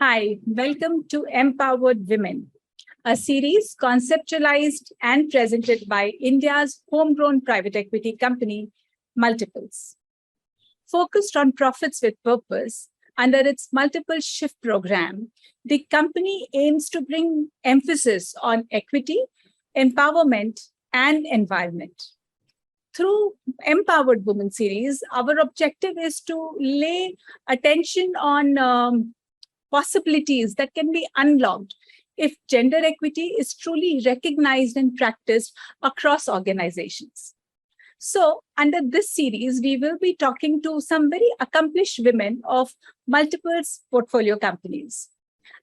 Hi, welcome to Empowered Women, a series conceptualized and presented by India's homegrown private equity company, Multiples. Focused on profits with purpose, under its multiple shift program, the company aims to bring emphasis on equity, empowerment, and environment. Through Empowered Women series, our objective is to lay attention on possibilities that can be unlocked if gender equity is truly recognized and practiced across organizations. So, under this series, we will be talking to some very accomplished women of multiple portfolio companies.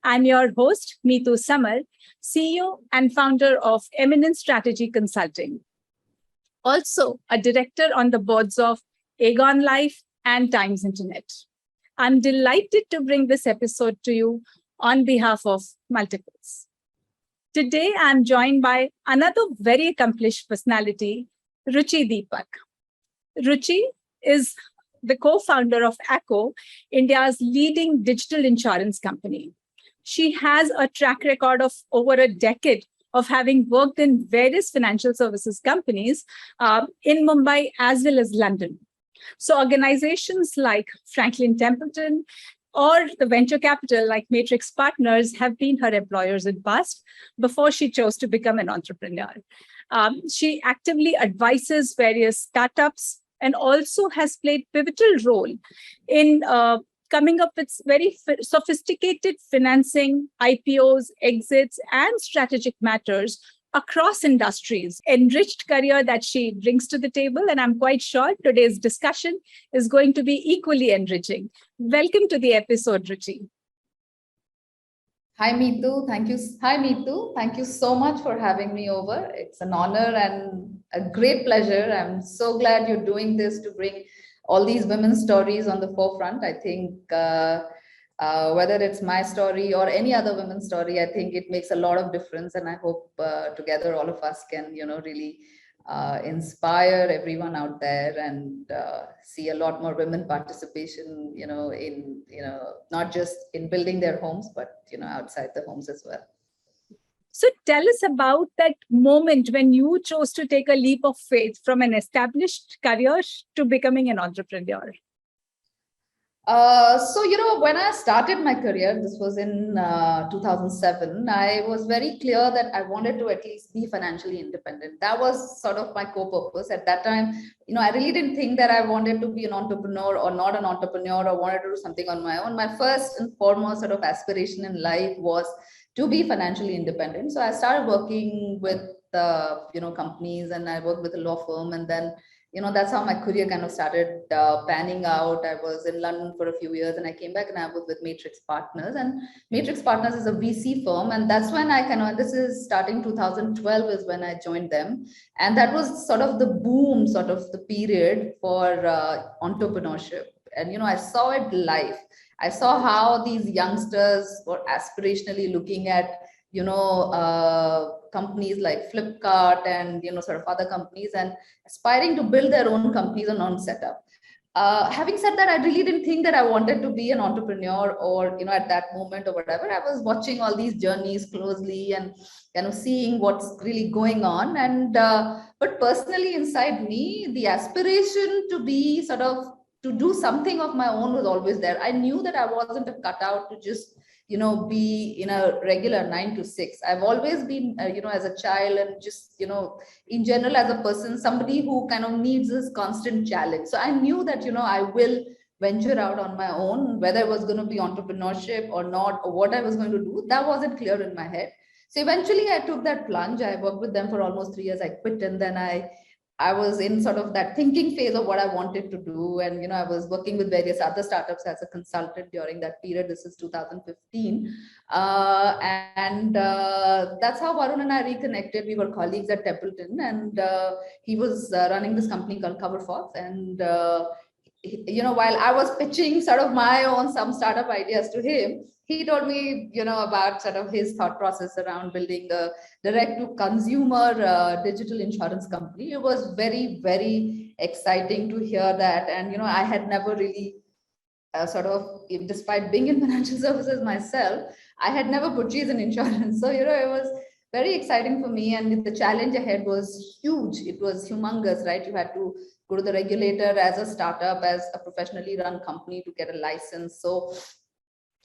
I'm your host, Mitu Samar, CEO and founder of Eminent Strategy Consulting. Also, a director on the boards of Aegon Life and Times Internet. I'm delighted to bring this episode to you on behalf of Multiples. Today, I'm joined by another very accomplished personality, Ruchi Deepak. Ruchi is the co-founder of ACKO, India's leading digital insurance company. She has a track record of over a decade of having worked in various financial services companies in Mumbai as well as London. So organizations like Franklin Templeton or the venture capital like Matrix Partners have been her employers in past before she chose to become an entrepreneur. She actively advises various startups and also has played pivotal role in coming up with very sophisticated financing, IPOs, exits, and strategic matters across industries, enriched career that she brings to the table. And I'm quite sure today's discussion is going to be equally enriching. Welcome to the episode, Ruchi. Hi, Mitu. Thank you. Hi, Mitu. Thank you so much for having me over. It's an honor and a great pleasure. I'm so glad you're doing this to bring all these women's stories on the forefront. I think whether it's my story or any other women's story, I think it makes a lot of difference. And I hope together all of us can, really inspire everyone out there and see a lot more women participation, in, not just in building their homes, but, outside the homes as well. So tell us about that moment when you chose to take a leap of faith from an established career to becoming an entrepreneur. So, when I started my career, this was in 2007, I was very clear that I wanted to at least be financially independent. That was sort of my core purpose at that time. I really didn't think that I wanted to be an entrepreneur or not an entrepreneur or wanted to do something on my own. My first and foremost sort of aspiration in life was to be financially independent. So I started working with, companies, and I worked with a law firm, and then that's how my career kind of started panning out. I was in London for a few years and I came back and I was with Matrix Partners, and Matrix Partners is a VC firm. And that's when this is starting 2012 is when I joined them. And that was sort of the boom, sort of the period for entrepreneurship. And, I saw it live. I saw how these youngsters were aspirationally looking at, companies like Flipkart and, sort of other companies and aspiring to build their own companies and own setup. Having said that, I really didn't think that I wanted to be an entrepreneur or, at that moment or whatever. I was watching all these journeys closely and kind of seeing what's really going on. And, but personally inside me, the aspiration to be sort of, to do something of my own was always there. I knew that I wasn't a cutout to just be in a regular 9 to 6. I've always been, as a child and just, in general, as a person, somebody who kind of needs this constant challenge. So I knew that, I will venture out on my own, whether it was going to be entrepreneurship or not, or what I was going to do, that wasn't clear in my head. So eventually I took that plunge. I worked with them for almost 3 years. I quit, and then I was in sort of that thinking phase of what I wanted to do. And, I was working with various other startups as a consultant during that period. This is 2015. That's how Varun and I reconnected. We were colleagues at Templeton, and he was running this company called CoverFox. And, while I was pitching sort of my own some startup ideas to him, he told me, about sort of his thought process around building a direct to consumer digital insurance company. It was very, very exciting to hear that. And, I had never really despite being in financial services myself, I had never purchased an insurance. So, it was very exciting for me. And the challenge ahead was huge. It was humongous, right? You had to go to the regulator as a startup, as a professionally run company to get a license. So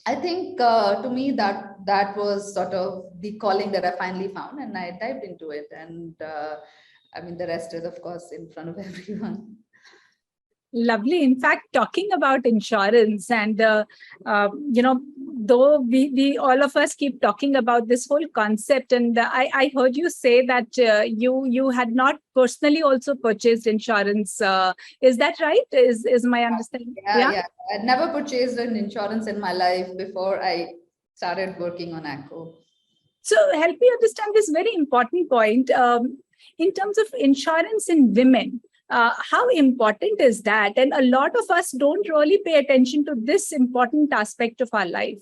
I think to me that was sort of the calling that I finally found, and I dived into it. And the rest is, of course, in front of everyone. Lovely. In fact, talking about insurance and, though we all of us keep talking about this whole concept, and I heard you say that you had not personally also purchased insurance. Is that right? Is my understanding? Yeah. I'd never purchased an insurance in my life before I started working on ACKO. So help me understand this very important point. In terms of insurance in women, how important is that? And a lot of us don't really pay attention to this important aspect of our life.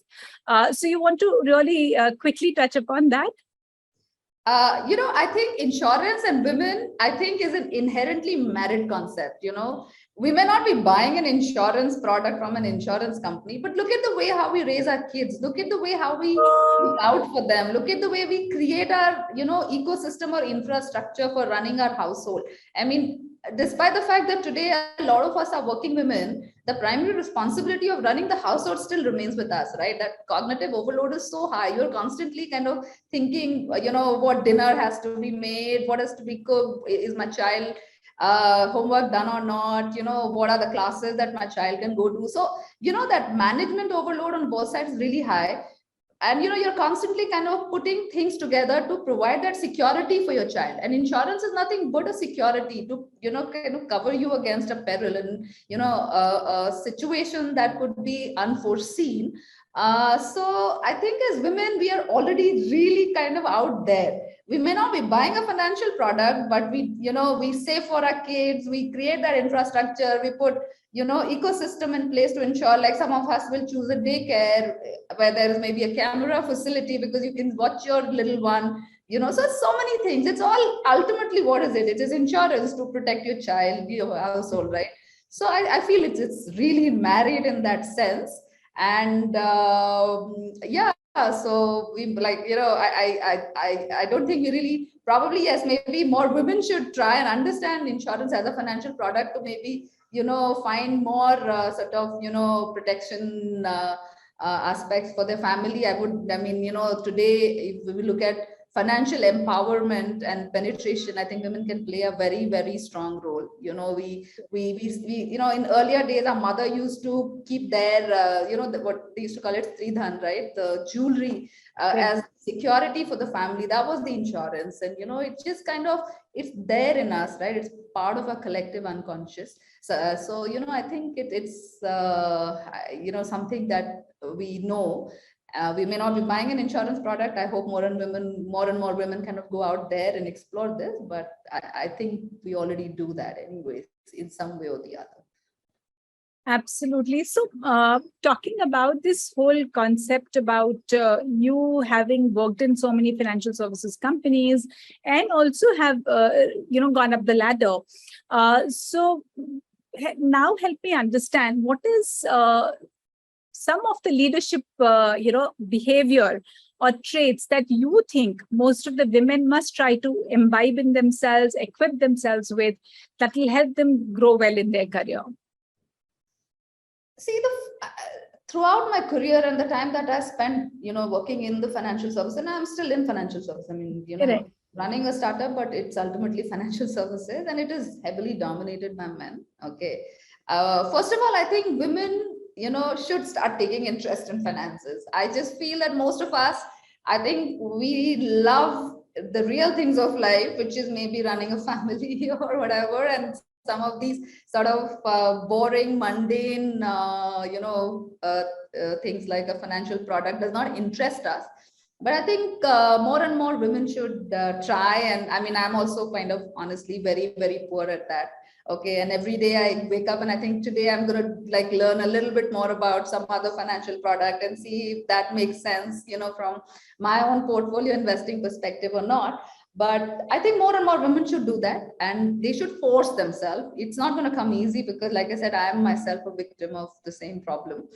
So you want to really quickly touch upon that? I think insurance and women, I think, is an inherently married concept. We may not be buying an insurance product from an insurance company, but look at the way how we raise our kids. Look at the way how we look out for them. Look at the way we create our, ecosystem or infrastructure for running our household. Despite the fact that today a lot of us are working women, the primary responsibility of running the household still remains with us, right? That cognitive overload is so high. You're constantly kind of thinking, what dinner has to be made, what has to be cooked, is my child homework done or not, what are the classes that my child can go to. So, that management overload on both sides is really high. And you're constantly kind of putting things together to provide that security for your child. And insurance is nothing but a security to kind of cover you against a peril and a situation that could be unforeseen. So I think as women, we are already really kind of out there. We may not be buying a financial product, but we save for our kids, we create that infrastructure, we put ecosystem in place to ensure, like some of us will choose a daycare where there is maybe a camera facility because you can watch your little one, so many things. It's all ultimately, what is it? It is insurance to protect your child, your household, right? So I feel it's really married in that sense. And so we I don't think we really, probably, yes, maybe more women should try and understand insurance as a financial product to maybe find more protection aspects for their family. Today, if we look at financial empowerment and penetration, I think women can play a very, very strong role. We in earlier days, our mother used to keep their what they used to call it tridhan, right, the jewelry, as security for the family. That was the insurance. And it just kind of, it's there in us, right? It's part of our collective unconscious. So I think it's something that we know. We may not be buying an insurance product. I hope more and more women kind of go out there and explore this, but I think we already do that anyways, in some way or the other. Absolutely. So talking about this whole concept about you having worked in so many financial services companies and also have, gone up the ladder. So now help me understand, what is some of the leadership, behavior or traits that you think most of the women must try to imbibe in themselves, equip themselves with, that will help them grow well in their career? See, throughout my career and the time that I spent, working in the financial service, and I'm still in financial service. Running a startup, but it's ultimately financial services, and it is heavily dominated by men. Okay. First of all, I think women, should start taking interest in finances. I just feel that most of us, I think we love the real things of life, which is maybe running a family or whatever. And some of these sort of boring, mundane, things like a financial product does not interest us. But I think more and more women should try. And I'm also kind of honestly very, very poor at that. Okay. And every day I wake up and I think today I'm going to learn a little bit more about some other financial product and see if that makes sense, from my own portfolio investing perspective or not. But I think more and more women should do that, and they should force themselves. It's not going to come easy because, like I said, I am myself a victim of the same problem.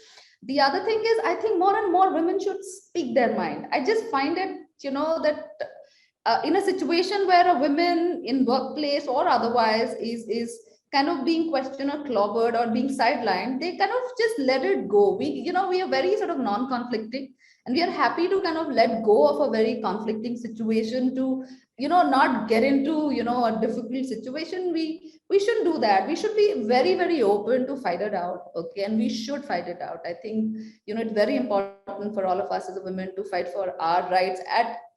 The other thing is, I think more and more women should speak their mind. I just find it, that in a situation where a woman in workplace or otherwise is kind of being questioned or clobbered or being sidelined, they kind of just let it go. We are very sort of non-conflicting, and we are happy to kind of let go of a very conflicting situation to, not get into, a difficult situation. We shouldn't do that. We should be very, very open to fight it out. Okay. And we should fight it out. I think, it's very important for all of us as women to fight for our rights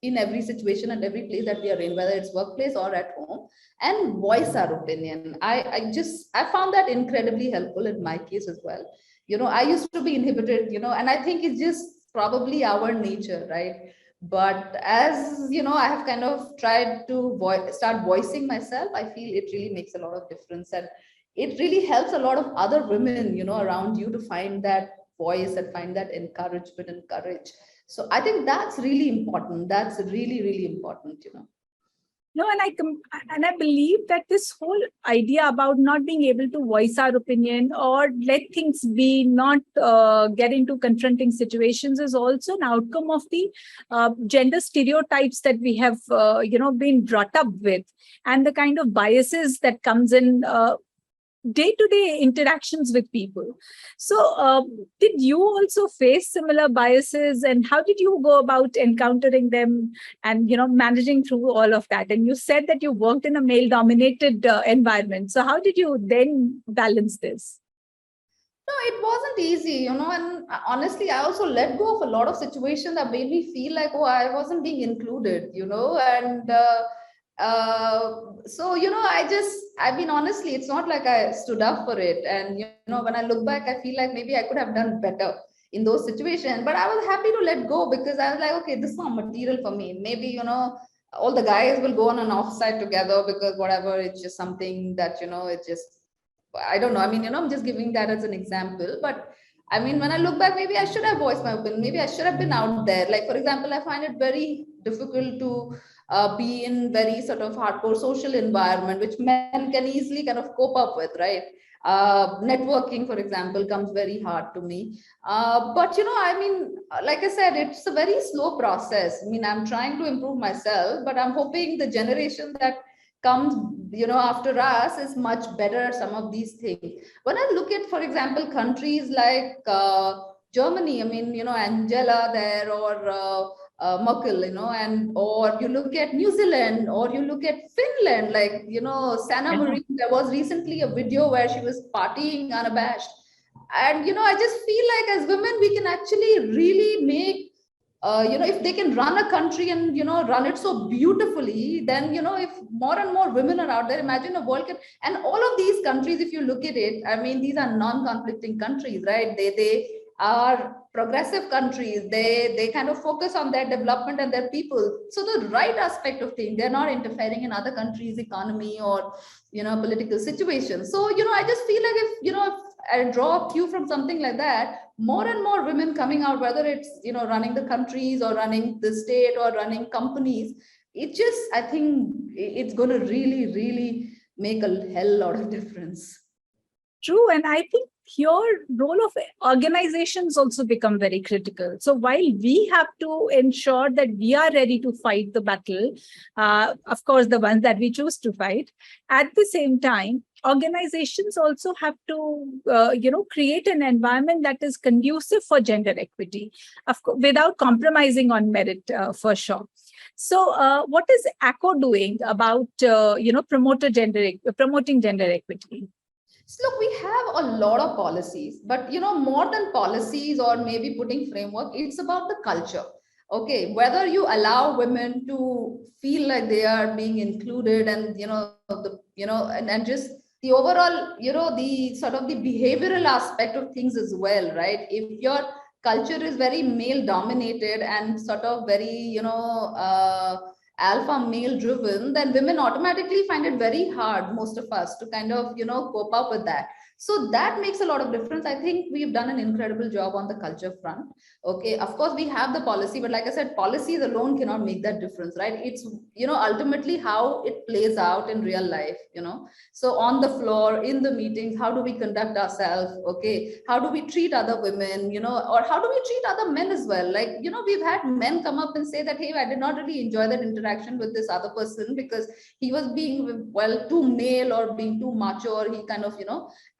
in every situation and every place that we are in, whether it's workplace or at home, and voice our opinion. I found that incredibly helpful in my case as well. I used to be inhibited, and I think it's just probably our nature, right? But as I have kind of tried to start voicing myself, I feel it really makes a lot of difference, and it really helps a lot of other women, around you to find that voice and find that encouragement and courage. So I think that's really important. That's really, really important. No, and I believe that this whole idea about not being able to voice our opinion or let things be, not get into confronting situations, is also an outcome of the gender stereotypes that we have, been brought up with, and the kind of biases that comes in day-to-day interactions with people. So did you also face similar biases, and how did you go about encountering them and managing through all of that? And you said that you worked in a male-dominated environment. So how did you then balance this? No, it wasn't easy, and honestly, I also let go of a lot of situations that made me feel like, oh, I wasn't being included, and so, I mean, honestly, it's not like I stood up for it. And, when I look back, I feel like maybe I could have done better in those situations, but I was happy to let go because I was like, okay, this is not material for me. Maybe, all the guys will go on an offsite together because whatever, it's just something that, it's just, I don't know. I mean, I'm just giving that as an example, but I mean, when I look back, maybe I should have voiced my opinion. Maybe I should have been out there. Like, for example, I find it very difficult to be in very sort of hardcore social environment, which men can easily kind of cope up with, right? Networking, for example, comes very hard to me. But, I mean, like I said, it's a very slow process. I mean, I'm trying to improve myself, but I'm hoping the generation that comes after us is much better at some of these things. When I look at, for example, countries like Germany, I mean, Angela there, or Merkel, or you look at New Zealand, or you look at Finland, like, Sanna Marin. There was recently a video where she was partying unabashed. And, I just feel like as women, we can actually really make, if they can run a country and, run it so beautifully, then, if more and more women are out there, imagine a world can, and all of these countries, if you look at it, I mean, these are non-conflicting countries, right? They are progressive countries. They kind of focus on their development and their people. So the right aspect of things, they're not interfering in other countries' economy or, political situations. So, I just feel like if I draw a cue from something like that, more and more women coming out, whether it's, running the countries or running the state or running companies, I think it's going to really, really make a hell lot of difference. True. And I think your role of organizations also become very critical. So while we have to ensure that we are ready to fight the battle, of course, the ones that we choose to fight, at the same time, organizations also have to, create an environment that is conducive for gender equity, of course, without compromising on merit, for sure. So what is ACKO doing about, promoting gender equity? So look, we have a lot of policies, but more than policies or maybe putting framework, it's about the culture. Okay, whether you allow women to feel like they are being included, and and just the overall, the sort of the behavioral aspect of things as well, right? If your culture is very male dominated and sort of very, alpha male driven, then women automatically find it very hard, most of us, to kind of cope up with that. So that makes a lot of difference. I think we've done an incredible job on the culture front. Okay, of course we have the policy, but like I said, policies alone cannot make that difference, right? It's, ultimately how it plays out in real life, so on the floor, in the meetings, how do we conduct ourselves? Okay, how do we treat other women, or how do we treat other men as well? Like, we've had men come up and say that, hey, I did not really enjoy that interaction with this other person because he was being, well, too male or being too macho, or he kind of,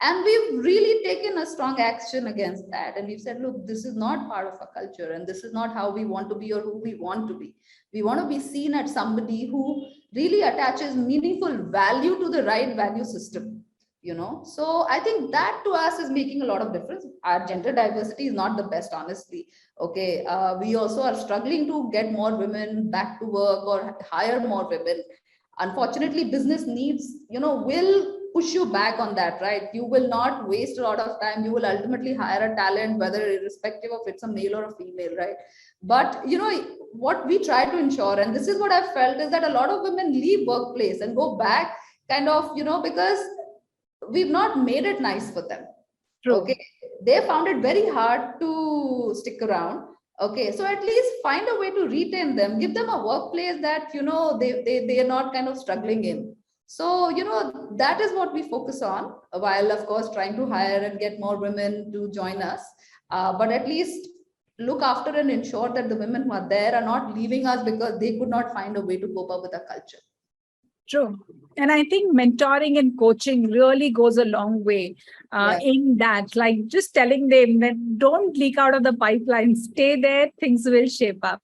and we've really taken a strong action against that. And we've said, look, this is not part of our culture, and this is not how we want to be or who we want to be. We want to be seen as somebody who really attaches meaningful value to the right value system. So I think that to us is making a lot of difference. Our gender diversity is not the best, honestly. Okay, we also are struggling to get more women back to work or hire more women. Unfortunately, business needs, will push you back on that, right? You will not waste a lot of time. You will ultimately hire a talent, whether irrespective of it's a male or a female, right? But what we try to ensure, and this is what I felt, is that a lot of women leave workplace and go back kind of, because we've not made it nice for them. True. Okay, they found it very hard to stick around. Okay, so at least find a way to retain them, give them a workplace that they are not kind of struggling in. So that is what we focus on, while of course trying to hire and get more women to join us, but at least look after and ensure that the women who are there are not leaving us because they could not find a way to cope up with our culture. True. And I think mentoring and coaching really goes a long way in that, like just telling them that don't leak out of the pipeline, stay there, things will shape up.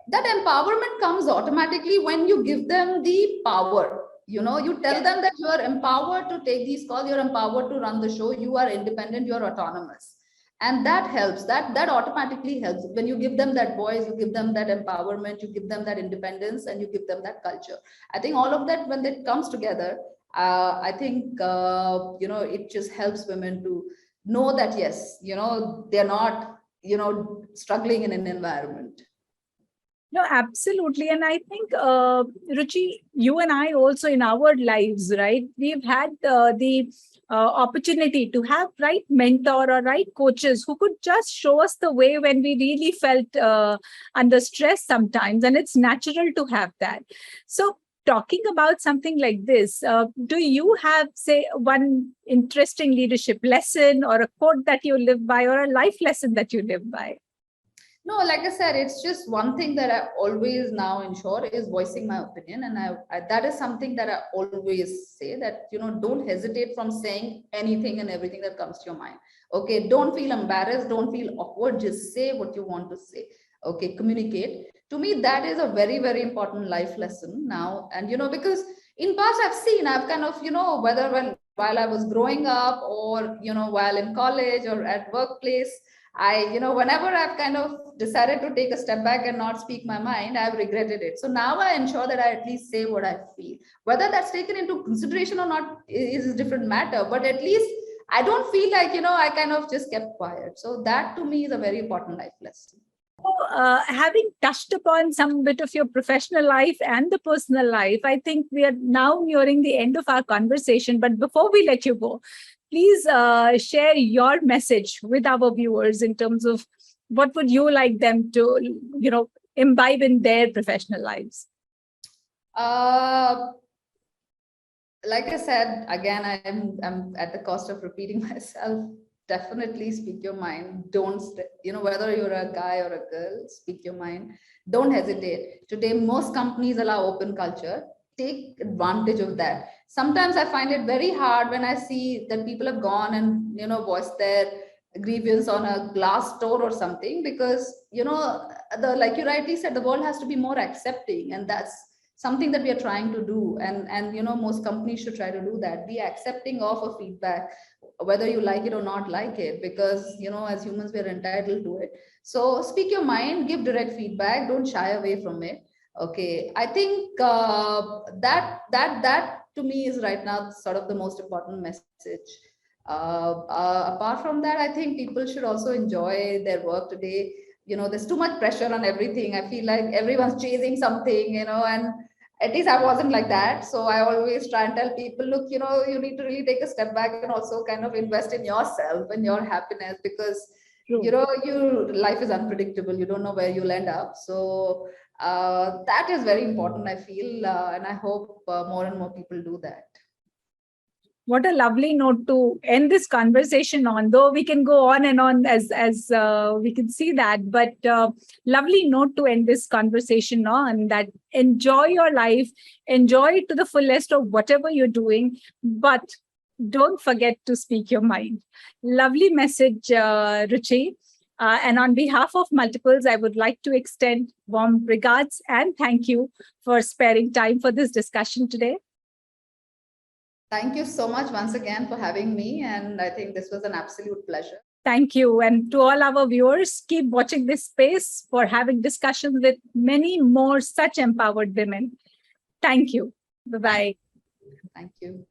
That empowerment comes automatically when you give them the power. You tell them that you are empowered to take these calls, you're empowered to run the show, you are independent, you're autonomous. And that helps, that automatically helps. When you give them that voice, you give them that empowerment, you give them that independence, and you give them that culture. I think all of that, when it comes together, I think it just helps women to know that yes, they're not struggling in an environment. No, absolutely. And I think, Ruchi, you and I also in our lives, right, we've had the opportunity to have right mentor or right coaches who could just show us the way when we really felt under stress sometimes. And it's natural to have that. So talking about something like this, do you have, say, one interesting leadership lesson or a quote that you live by or a life lesson that you live by? No, like I said, it's just one thing that I always now ensure is voicing my opinion. And I that is something that I always say, that, don't hesitate from saying anything and everything that comes to your mind. Okay, don't feel embarrassed, don't feel awkward, just say what you want to say. Okay, communicate. To me, that is a very, very important life lesson now. And, because in past I've kind of, whether while I was growing up or, while in college or at workplace, whenever I've kind of decided to take a step back and not speak my mind, I've regretted it. So now I ensure that I at least say what I feel. Whether that's taken into consideration or not is a different matter, but at least I don't feel like, I kind of just kept quiet. So that to me is a very important life lesson. Having touched upon some bit of your professional life and the personal life, I think we are now nearing the end of our conversation. But before we let you go, please share your message with our viewers in terms of what would you like them to, imbibe in their professional lives. Like I said, again, I'm at the cost of repeating myself. Definitely speak your mind. Don't, whether you're a guy or a girl, speak your mind. Don't hesitate. Today, most companies allow open culture. Take advantage of that. Sometimes I find it very hard when I see that people have gone and, voiced their grievance on a glass door or something, because, like you rightly said, the world has to be more accepting. And that's something that we are trying to do. And most companies should try to do that. Be accepting of a feedback, whether you like it or not like it, because as humans we're entitled to it. So speak your mind, give direct feedback, don't shy away from it. Okay, I think that to me is right now sort of the most important message. Apart from that, I think people should also enjoy their work today. There's too much pressure on everything. I feel like everyone's chasing something, and At least I wasn't like that. So I always try and tell people, look, you need to really take a step back and also kind of invest in yourself and your happiness, because True. your life is unpredictable. You don't know where you'll end up. So that is very important, I feel, and I hope more and more people do that. What a lovely note to end this conversation on, though we can go on and on as we can see that, but lovely note to end this conversation on, that enjoy your life, enjoy it to the fullest of whatever you're doing, but don't forget to speak your mind. Lovely message, Ruchi. And on behalf of Multiples, I would like to extend warm regards and thank you for sparing time for this discussion today. Thank you so much once again for having me. And I think this was an absolute pleasure. Thank you. And to all our viewers, keep watching this space for having discussions with many more such empowered women. Thank you. Bye-bye. Thank you.